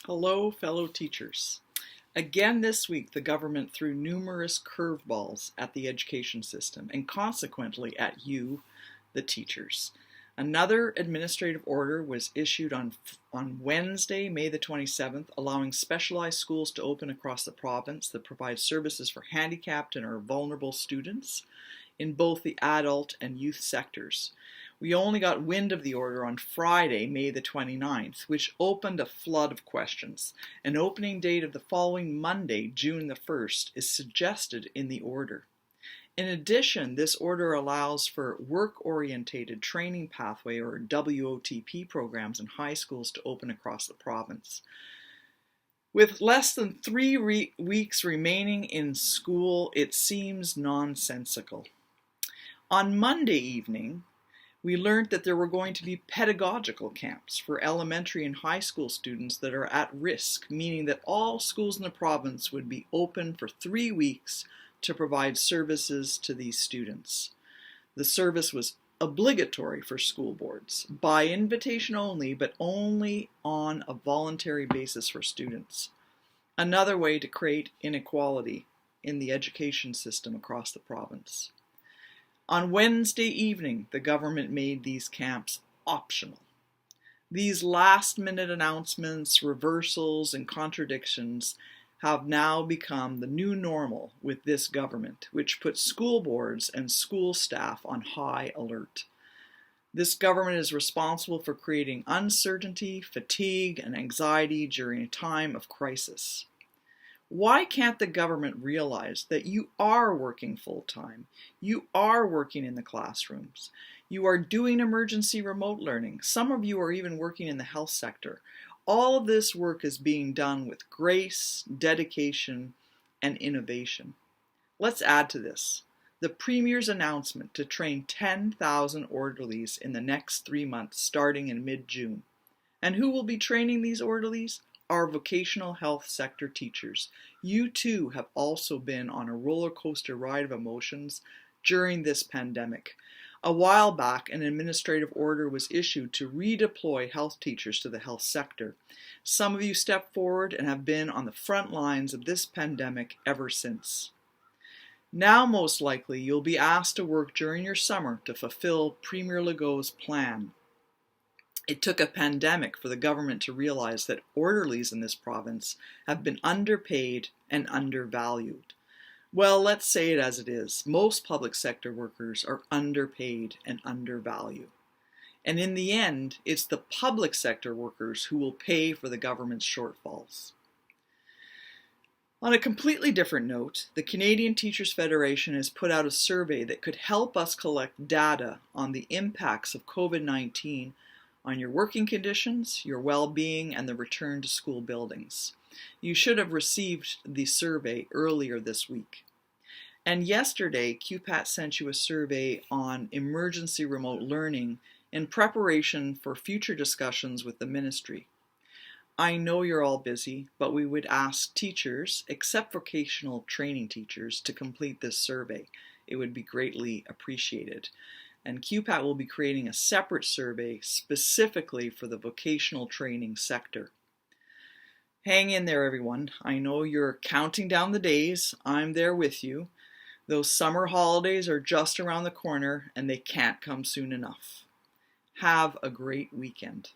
Hello, fellow teachers. Again this week, the government threw numerous curveballs at the education system and consequently at you, the teachers. Another administrative order was issued on Wednesday, May the 27th, allowing specialized schools to open across the province that provide services for handicapped and or vulnerable students in both the adult and youth sectors. We only got wind of the order on Friday, May the 29th, which opened a flood of questions. An opening date of the following Monday, June the 1st, is suggested in the order. In addition, this order allows for work-orientated training pathway or WOTP programs in high schools to open across the province. With less than 3 weeks remaining in school, it seems nonsensical. On Monday evening, we learned that there were going to be pedagogical camps for elementary and high school students that are at risk, meaning that all schools in the province would be open for 3 weeks to provide services to these students. The service was obligatory for school boards, by invitation only, but only on a voluntary basis for students. Another way to create inequality in the education system across the province. On Wednesday evening, the government made these camps optional. These last-minute announcements, reversals, and contradictions have now become the new normal with this government, which puts school boards and school staff on high alert. This government is responsible for creating uncertainty, fatigue, and anxiety during a time of crisis. Why can't the government realize that you are working full-time? You are working in the classrooms. You are doing emergency remote learning. Some of you are even working in the health sector. All of this work is being done with grace, dedication, and innovation. Let's add to this the Premier's announcement to train 10,000 orderlies in the next 3 months starting in mid-June. And who will be training these orderlies? Our vocational health sector teachers. You too have also been on a roller coaster ride of emotions during this pandemic. A while back, an administrative order was issued to redeploy health teachers to the health sector. Some of you stepped forward and have been on the front lines of this pandemic ever since. Now, most likely, you'll be asked to work during your summer to fulfill Premier Legault's plan. It took a pandemic for the government to realize that orderlies in this province have been underpaid and undervalued. Well, let's say it as it is. Most public sector workers are underpaid and undervalued. And in the end, it's the public sector workers who will pay for the government's shortfalls. On a completely different note, the Canadian Teachers Federation has put out a survey that could help us collect data on the impacts of COVID-19 on your working conditions, your well-being, and the return to school buildings. You should have received the survey earlier this week. And yesterday, QPAT sent you a survey on emergency remote learning in preparation for future discussions with the ministry. I know you're all busy, but we would ask teachers, except vocational training teachers, to complete this survey. It would be greatly appreciated. And QPAT will be creating a separate survey specifically for the vocational training sector. Hang in there, everyone. I know you're counting down the days. I'm there with you. Those summer holidays are just around the corner and they can't come soon enough. Have a great weekend.